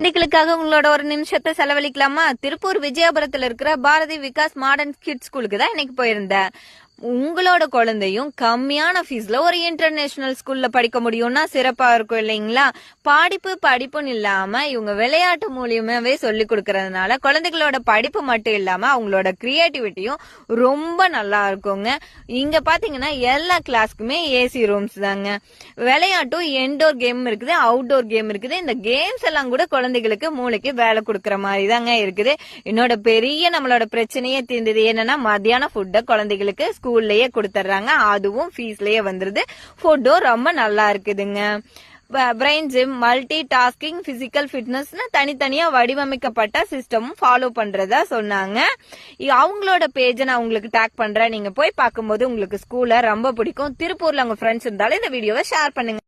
குழந்தைகளுக்காக உங்களோட ஒரு நிமிஷத்தை செலவழிக்கலாமா? திருப்பூர் விஜயபுரத்துல இருக்கிற பாரதி விகாஸ் மாடர்ன் கிட்ஸ் ஸ்கூலுக்கு தான் இன்னைக்கு போயிருந்தேன். உங்களோட குழந்தையும் கம்மியான ஃபீஸ்ல ஒரு இன்டர்நேஷனல் ஸ்கூல்ல படிக்க முடியும்னா சிறப்பா இருக்கும் இல்லைங்களா? படிப்புன்னு இல்லாம இவங்க விளையாட்டு மூலியமாவே சொல்லி கொடுக்கறதுனால குழந்தைகளோட படிப்பு மட்டும் இல்லாம அவங்களோட கிரியேட்டிவிட்டியும் ரொம்ப நல்லா இருக்குங்க. இங்க பாத்தீங்கன்னா எல்லா கிளாஸ்க்குமே ஏசி ரூம்ஸ் தாங்க. விளையாட்டும் இன்டோர் கேம் இருக்குது, அவுட்டோர் கேம் இருக்குது. இந்த கேம்ஸ் எல்லாம் கூட குழந்தைகளுக்கு மூளைக்கு வேலை கொடுக்கற மாதிரி தாங்க இருக்குது. என்னோட பெரிய நம்மளோட பிரச்சனையே தீர்ந்தது என்னன்னா மத்தியான ஃபுட்டை குழந்தைகளுக்கு ஸ்கூல்லயே கொடுத்துறாங்க. அதுவும் ஃபீஸ்லயே வந்துருது. ஃபுட்டும் ரொம்ப நல்லா இருக்குதுங்க. Brain gym, multitasking, physical ஃபிட்னஸ்னு தனித்தனியா வடிவமைக்கப்பட்ட சிஸ்டமும் ஃபாலோ பண்றதா சொன்னாங்க. அவங்களோட பேஜை நான் உங்களுக்கு டேக் பண்றேன். நீங்க போய் பார்க்கும்போது உங்களுக்கு ஸ்கூல்ல ரொம்ப பிடிக்கும். திருப்பூர்ல உங்க ஃப்ரெண்ட்ஸ் இருந்தாலும் இந்த வீடியோவை ஷேர் பண்ணுங்க.